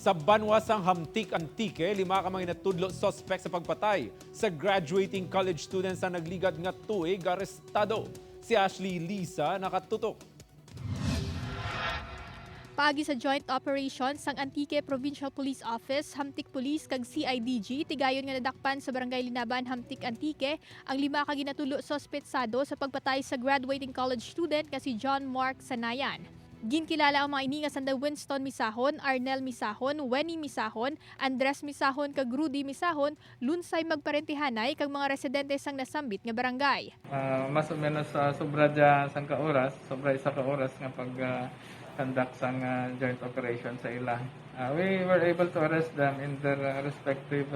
Sa banwasang Hamtik Antique, 5 ka mga natudlo suspect sa pagpatay sa graduating college students na nagligad nga tuig arestado. Si Ashley Lisa nakatutok. Paagi sa joint operations sang Antique Provincial Police Office, Hamtik Police kag CIDG, tigayon nga nadakpan sa Barangay Linaban, Hamtik Antique, ang 5 ka ginatulo sospetsado sa pagpatay sa graduating college student nga si John Mark Sanayan. Ginkilala ang mga ini nga sanda Winston Misahon, Arnel Misahon, Wenny Misahon, Andres Misahon kag Rudy Misahon, lunsay magparentihanay kag mga residente sang nasambit nga barangay. Mas o menos sobra dya sang kaoras, sobra isa ka oras nga pag conduct sang joint operation sa ila. We were able to arrest them in their respective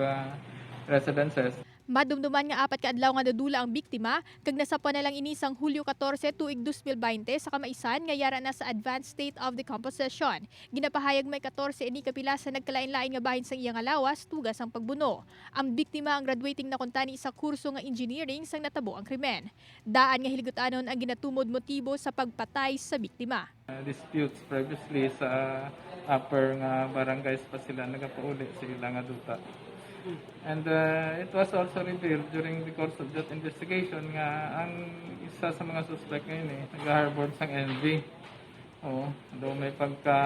residences. Madumduman nga 4 ka adlaw nga dadula ang biktima, kag nasapa na lang ini sang Hulyo 14 tuig 2020 sa kamaisan nga yara na sa advanced state of decomposition. Ginapahayag may 14 ini kapila sa nagkalain-lain nga bahin sang iyang alawas tugas ang pagbuno. Ang biktima ang graduating na kuntani sa kurso nga engineering sang natabo ang krimen. Daan nga hiliguttanon ang ginatumod motibo sa pagpatay sa biktima. Disputes previously sa upper nga barangays pa sila nagapauli sa ilang nga duta. And it was also revealed during the course of that investigation nga ang isa sa mga suspect ngayon nag-harbor sang envy. Daw may pagka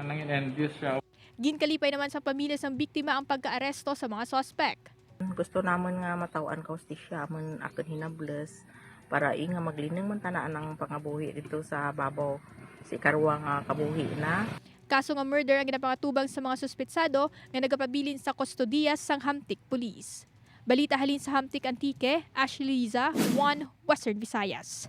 nangin envious siya. Ginkalipay naman sa pamilya sang biktima ang pagkaaresto sa mga suspect. Gusto namon nga matawan ka hustisya mon akin hinables para nga maglining man tanaan ang pangabuhi dito sa babaw si karwa nga kabuhi na. Kaso nga murder ang ginapangatubang sa mga suspetsado nga nagapabilin sa kustodiya sang Hamtik Police. Balita halin sa Hamtik Antique, Ashley Liza, 1 Western Visayas.